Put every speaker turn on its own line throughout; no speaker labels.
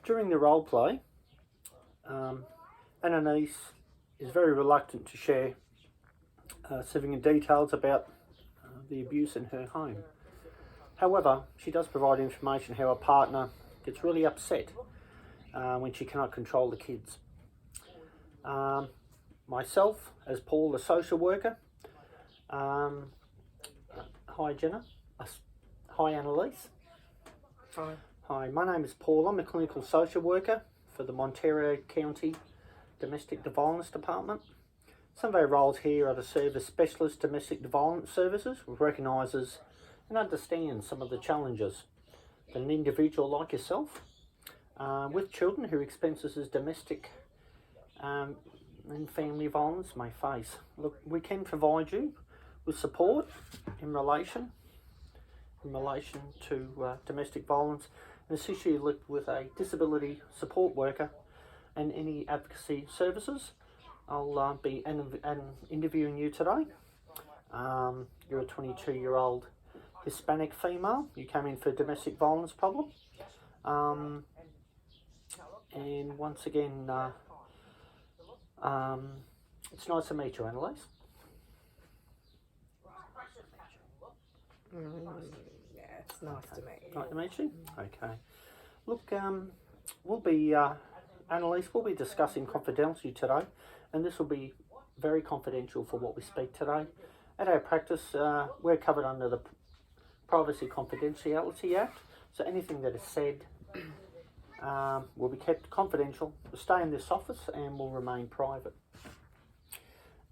During the role play, Annalise is very reluctant to share significant details about the abuse in her home. However, she does provide information how her partner gets really upset when she cannot control the kids. Myself, as Paul, the social worker, hi Jenna, hi Annalise.
Hi.
Hi, my name is Paul. I'm a clinical social worker for the Ontario County Domestic Violence Department. Some of our roles here are to serve as specialist domestic violence services, which recognises and understands some of the challenges that an individual like yourself with children who experiences domestic and family violence may face. Look, we can provide you with support in relation to domestic violence and assist you with a disability support worker and any advocacy services. I'll be interviewing you today. You're a 22-year-old Hispanic female. You came in for a domestic violence problem. And once again, it's nice to meet you, Annalise.
Yeah, it's nice to meet you.
Nice to meet you? Okay. Look, Annalise, we'll be discussing confidentially today, and this will be very confidential for what we speak today. At our practice, we're covered under the Privacy Confidentiality Act, so anything that is said will be kept confidential, will stay in this office and will remain private.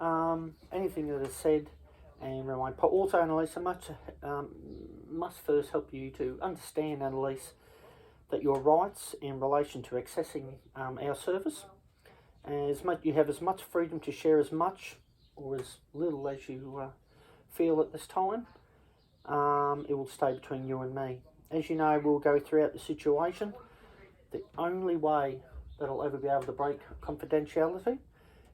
Anything that is said and remain also, Annalise, must first help you to understand, Annalise, that your rights in relation to accessing our service, you have as much freedom to share as much or as little as you feel at this time. It will stay between you and me. As you know, we'll go throughout the situation. The only way that I'll ever be able to break confidentiality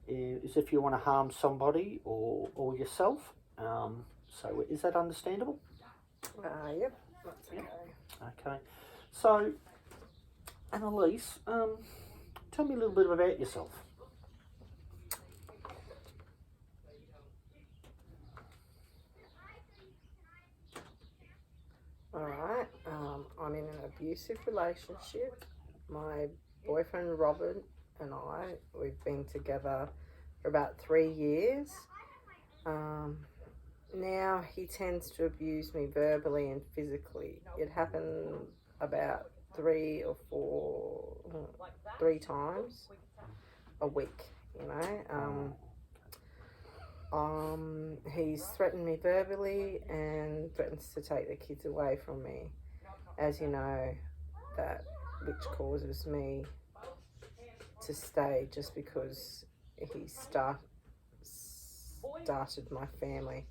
is if you want to harm somebody or yourself. So is that understandable?
Yep, that's okay.
Okay. So, Annalise, tell me a little bit about yourself.
Alright, I'm in an abusive relationship. My boyfriend Robert and we've been together for about 3 years. Now he tends to abuse me verbally and physically. It happened about 3 times a week, you know. He's threatened me verbally and threatens to take the kids away from me, as you know, which causes me to stay just because he started my family,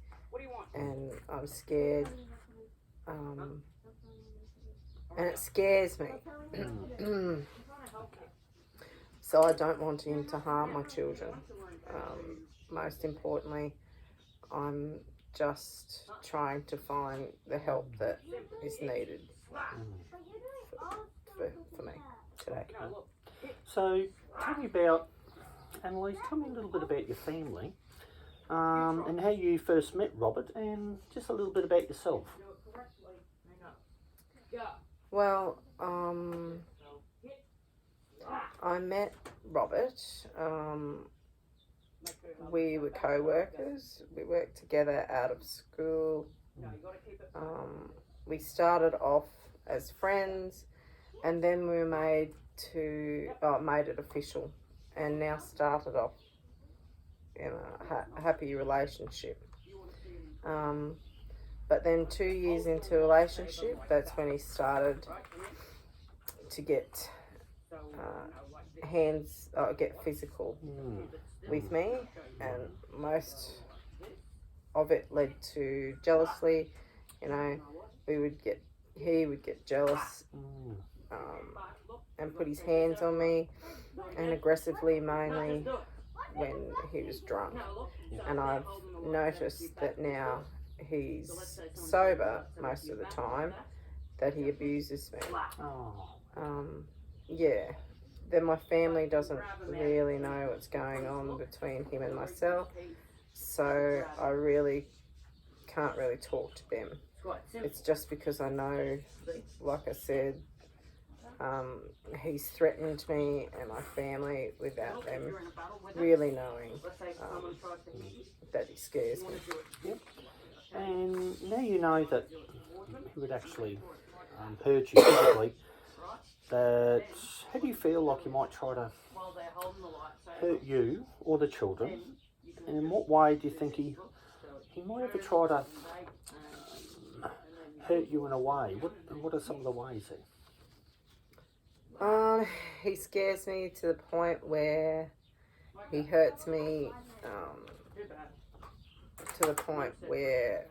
and I'm scared, and it scares me. So I don't want him to harm my children. Most importantly, I'm just trying to find the help that is needed for me today.
So Annalise, tell me a little bit about your family and how you first met Robert, and just a little bit about yourself.
Well, I met Robert. We were co-workers. We worked together out of school. We started off as friends, and then we made it official, and now started off in a happy relationship. But then 2 years into a relationship, that's when he started to get get physical with me, and most of it led to jealousy. You know, he would get jealous and put his hands on me, and aggressively, mainly when he was drunk. And I've noticed that now he's sober most of the time, that he abuses me.
Oh.
Yeah. Then my family doesn't really know what's going on between him and myself, so I really can't really talk to them. It's just because I know, like I said, he's threatened me and my family without them really knowing that he scares me.
Yep. And now you know that he would actually hurt you physically. That how do you feel like he might try to hurt you or the children? And in what way do you think he might ever try to hurt you in a way? What are some of the ways there?
He scares me to the point where he hurts me to the point where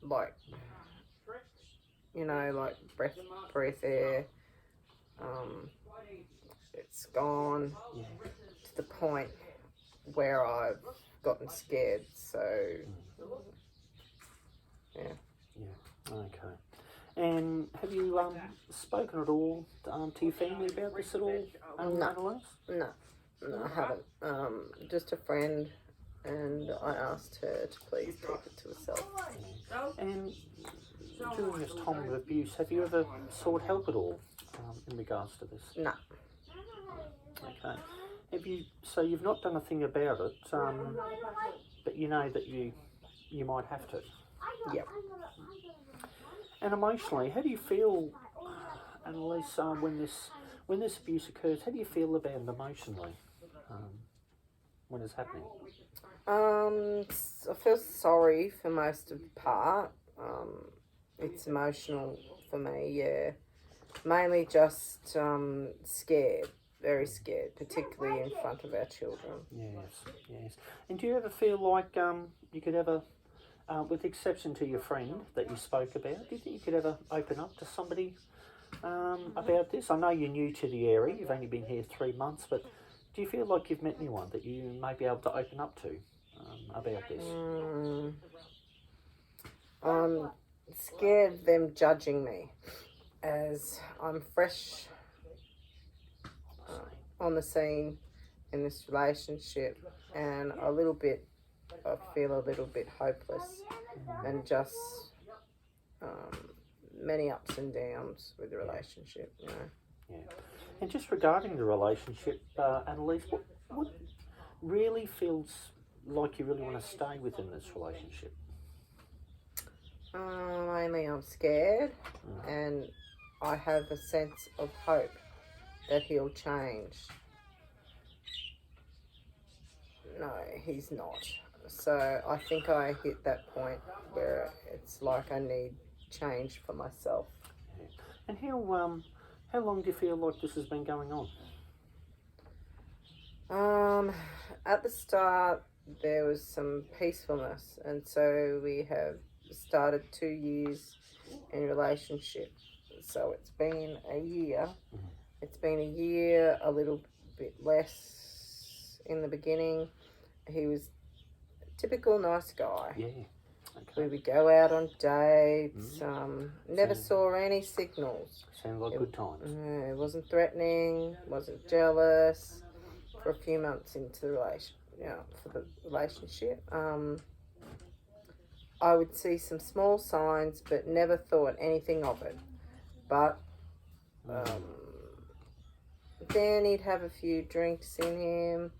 like, you know, like breath air, it's gone to the point where I've gotten scared. So yeah.
Okay. And have you spoken at all to your family about this at all, Annalise?
No, I haven't. Just a friend, and I asked her to please keep it to herself.
And during this time of abuse, have you ever sought help at all in regards to this?
No.
Okay. Have you? So you've not done a thing about it, but you know that you might have to.
Yep.
And emotionally, how do you feel, Annalise, when this abuse occurs? How do you feel about it emotionally when it's happening?
I feel sorry for most of the part. It's emotional for me, yeah. Mainly just scared, very scared, particularly in front of our children.
Yes. And do you ever feel like you could ever, with the exception to your friend that you spoke about, do you think you could ever open up to somebody about this? I know you're new to the area, you've only been here 3 months, but do you feel like you've met anyone that you may be able to open up to about this?
I'm scared of them judging me, as I'm fresh on the scene in this relationship, and I feel a little bit hopeless, and just many ups and downs with the relationship, you know.
Yeah. And just regarding the relationship, Annalise, what really feels like you really want to stay within this relationship?
Mainly I'm scared, and I have a sense of hope that he'll change. No, he's not. So I think I hit that point where it's like I need change for myself.
Yeah. And how long do you feel like this has been going on?
At the start there was some peacefulness, and so we have started 2 years in relationship. So it's been a year. It's been a year, a little bit less in the beginning. He was a typical nice guy.
Yeah. Okay.
We would go out on dates. Never saw any signals.
Sounds like good times.
It wasn't threatening. Wasn't jealous. For a few months into the relationship, I would see some small signs, but never thought anything of it. But then he'd have a few drinks in him.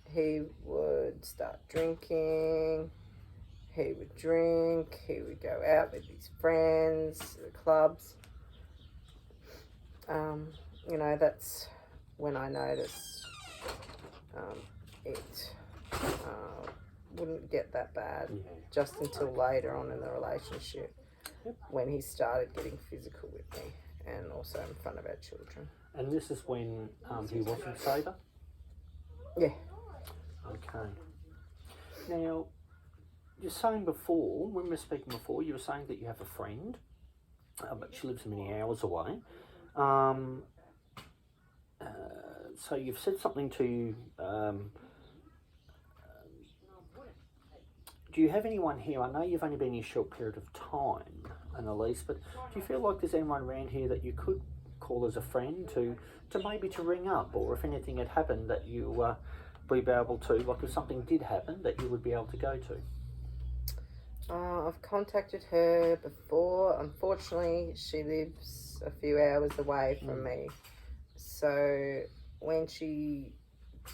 He would start drinking. He would drink. He would go out with his friends, the clubs. That's when I noticed it wouldn't get that bad, just until later on in the relationship, when he started getting physical with me, and also in front of our children.
And this is when he wasn't sober?
Yeah.
Okay. Now, you're saying before, when we were speaking before, you were saying that you have a friend, but she lives many hours away. So you've said something to... do you have anyone here? I know you've only been here a short period of time, Annalise, but do you feel like there's anyone around here that you could call as a friend to maybe to ring up, or if anything had happened that you would be able to, like if something did happen, that you would be able to go to?
I've contacted her before. Unfortunately, she lives a few hours away from me. So when she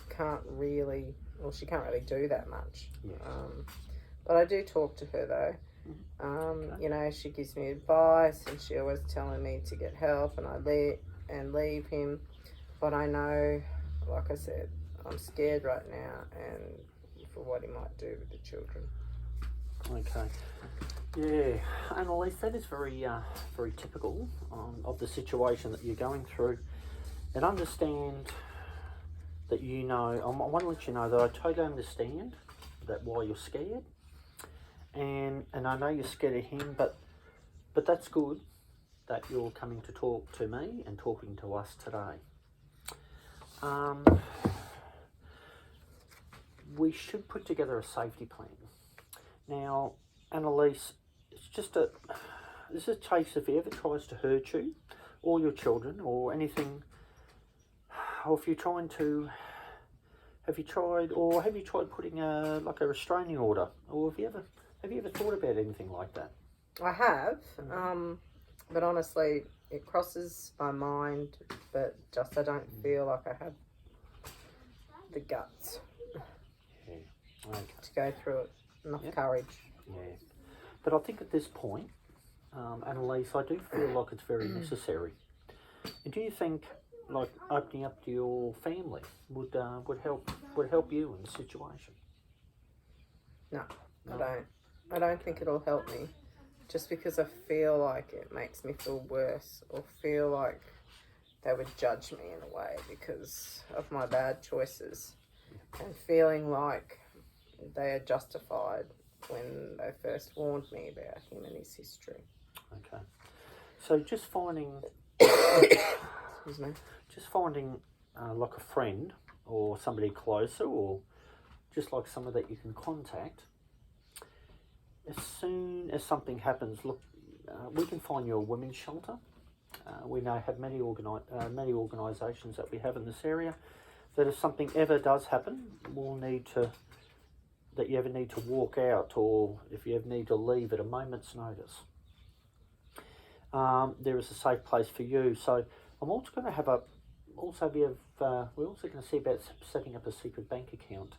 can't really do that much.
Yeah.
But I do talk to her though.
Okay.
You know, she gives me advice, and she always telling me to get help, and I leave him. But I know, like I said, I'm scared right now, and for what he might do with the children.
Okay. Yeah, Annalise, that is very typical of the situation that you're going through. And understand that I want to let you know that I totally understand that why you're scared. And I know you're scared of him, but that's good that you're coming to talk to me and talking to us today. We should put together a safety plan. Now, Annalise, this is a case if he ever tries to hurt you or your children or anything, or if you're trying to, have you tried putting a restraining order, or have you ever thought about anything like that?
I have, but honestly, it crosses my mind, but just I don't feel like I have the guts to go through it. Enough courage.
Yeah, but I think at this point, Annalise, I do feel like it's very necessary. And do you think like opening up to your family would help you in the situation?
No, I don't think it'll help me. Just because I feel like it makes me feel worse, or feel like they would judge me in a way because of my bad choices, and feeling like they are justified when they first warned me about him and his history.
Okay. So just finding,
Excuse me.
Just finding like a friend or somebody closer, or just like someone that you can contact. As soon as something happens, look, we can find you a women's shelter. We know have many organisations that we have in this area, that if something ever does happen, that you ever need to walk out, or if you ever need to leave at a moment's notice, there is a safe place for you. So I'm also going to we're also going to see about setting up a secret bank account,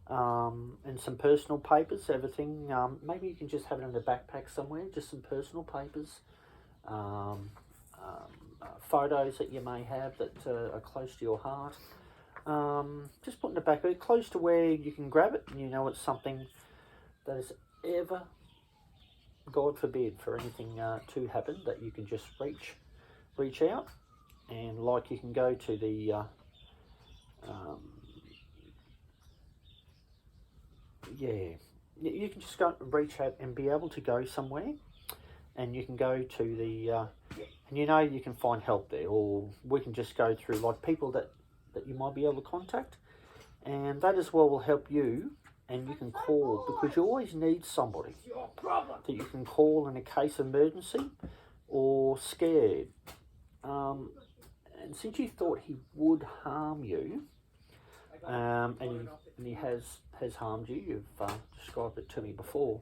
and some personal papers, everything. Maybe you can just have it in a backpack somewhere, just some personal papers, photos that you may have that are close to your heart. Just put in the back, close to where you can grab it, and you know it's something that is ever, God forbid, for anything to happen, that you can just reach out, and like you can go to the you can just go reach out and be able to go somewhere, and you can go to the and you can find help there, or we can just go through like people that you might be able to contact, and that as well will help you. And you can call, because you always need somebody that you can call in a case of emergency or scared. And since you thought he would harm you, and he has harmed you, you've described it to me before,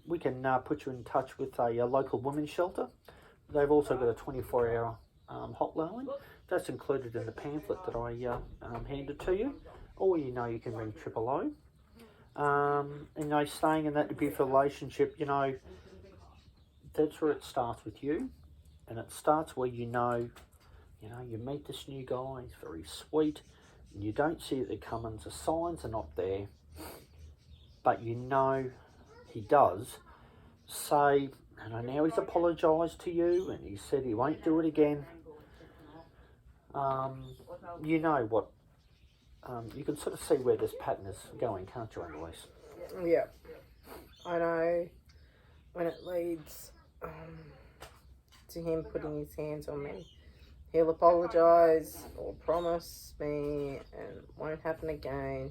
we can put you in touch with a local women's shelter. They've also got a 24-hour hotline. That's included in the pamphlet that I handed to you. Or you can ring 000. And staying in that abusive relationship, that's where it starts with you, and it starts where you meet this new guy. He's very sweet, and you don't see it coming. The signs are not there, but he does say, and now he's apologised to you, and he said he won't do it again. What. You can sort of see where this pattern is going, can't you, Annalise?
Yeah. I know when it leads to him putting his hands on me, he'll apologise or promise me and it won't happen again.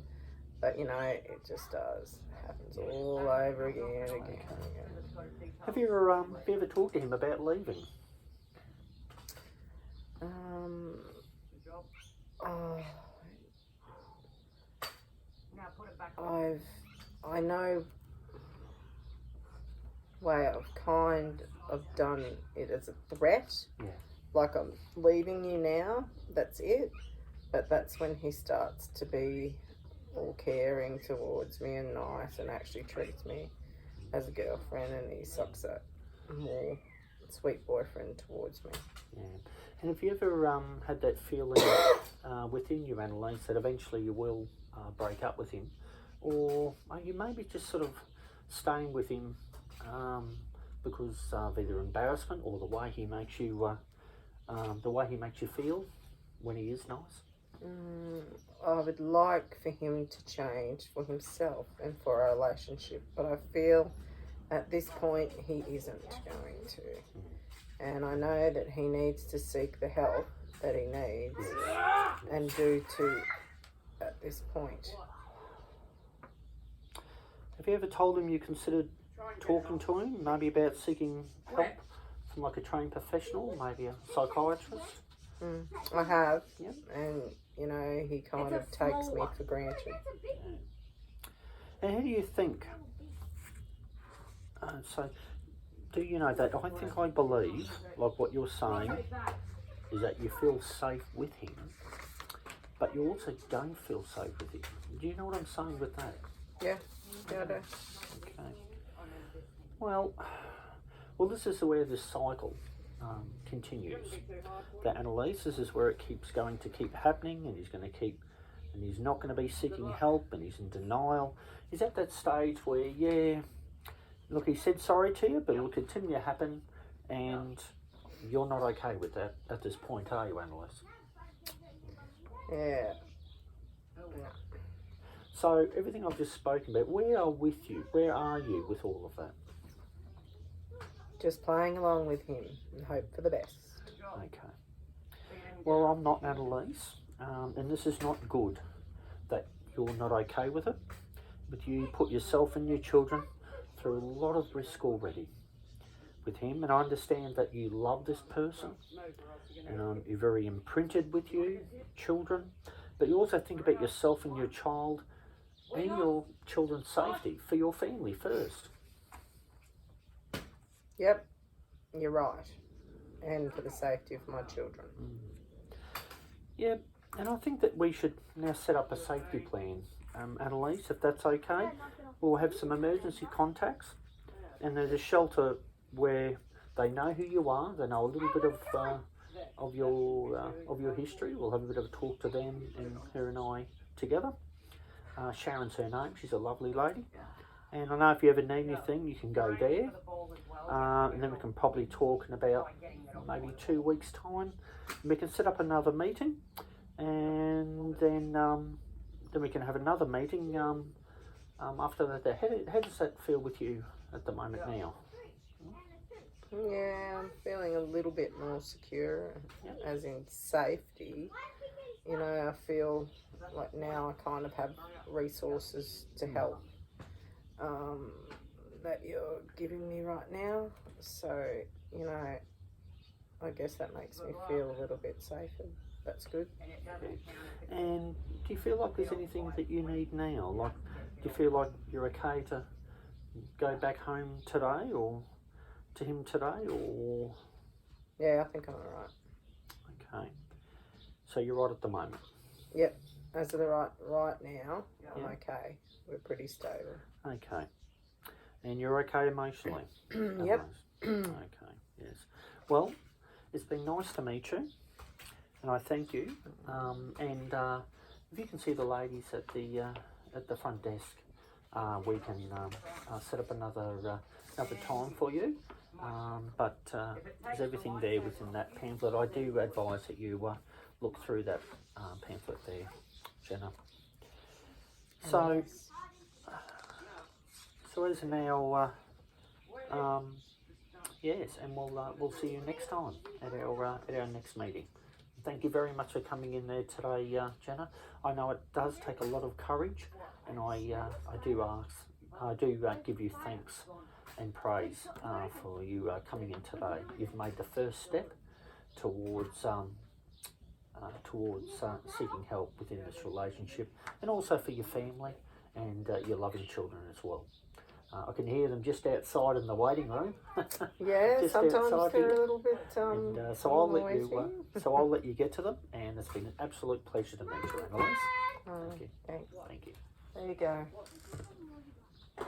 But, it just does. It happens all over again and again.
Have you ever talked to him about leaving?
I know way I've kind of done it as a threat.
Yeah.
Like, I'm leaving you now, that's it. But that's when he starts to be all caring towards me and nice and actually treats me as a girlfriend, and he sucks up more sweet boyfriend towards me.
Yeah. And have you ever had that feeling within you, Annalise, that eventually you will break up with him? Or are you maybe just sort of staying with him because of either embarrassment or the way he makes you feel when he is nice?
I would like for him to change for himself and for our relationship, but I feel at this point he isn't going to. And I know that he needs to seek the help that he needs and do to at this point.
Have you ever told him you considered talking to him, maybe about seeking help from like a trained professional, maybe a psychiatrist?
I have,
Yep.
and you know, he kind of takes me for granted.
And how do you think? So, do you know that I believe, like what you're saying, is that you feel safe with him, but you also don't feel safe with him. Do you know what I'm saying with that?
Yeah, I do.
Okay. Well, this is where this cycle continues. That Annalise, this is where it keeps going to keep happening, and he's not going to be seeking help, and he's in denial. He's at that stage where, yeah, look, he said sorry to you, but it will continue to happen, and you're not okay with that at this point, are you, Annalise?
Yeah.
So everything I've just spoken about, where are you with all of that?
Just playing along with him and hope for the best.
Okay. Well, I'm not Annalise, and this is not good that you're not okay with it, but you put yourself and your children through a lot of risk already with him, and I understand that you love this person, and you're very imprinted with you, children, but you also think about yourself and your child and your children's safety for your family first.
Yep, you're right. And for the safety of my children.
Yeah, and I think that we should now set up a safety plan, Annalise, if that's okay. We'll have some emergency contacts, and there's a shelter where they know who you are. They know a little bit of your history. We'll have a bit of a talk to them, and her and I together. Sharon's her name. She's a lovely lady. And I know if you ever need anything, you can go there. And then we can probably talk in about maybe 2 weeks' time. And we can set up another meeting, and then we can have another meeting after that. How does that feel with you at the moment now?
Yeah, I'm feeling a little bit more secure, as in safety. You know, I feel like now I kind of have resources to help that you're giving me right now. So, you know, I guess that makes me feel a little bit safer. That's good.
Okay. And do you feel like there's anything that you need now? Like, do you feel like you're okay to go back home today, or to him today, or?
Yeah, I think I'm alright.
Okay. So you're right at the moment?
Yep. As of right now, I'm okay. We're pretty stable.
Okay. And you're okay emotionally?
Yep.
Okay, yes. Well, it's been nice to meet you, and I thank you. And if you can see the ladies at the front desk, we can set up another time for you. But there's everything there within that pamphlet. I do advise that you look through that pamphlet there, Jenna. So as now, yes, and we'll see you next time at our next meeting. Thank you very much for coming in there today, Jenna. I know it does take a lot of courage, and I do give you thanks and praise for you coming in today. You've made the first step towards seeking help within this relationship, and also for your family and your loving children as well. I can hear them just outside in the waiting room.
Yeah,
just
sometimes
outside
they're
here.
a little bit
And so I'll let you get to them. And it's been an absolute pleasure to meet you, Annalise.
Oh,
Thank you.
thanks.
Thank you.
There you go.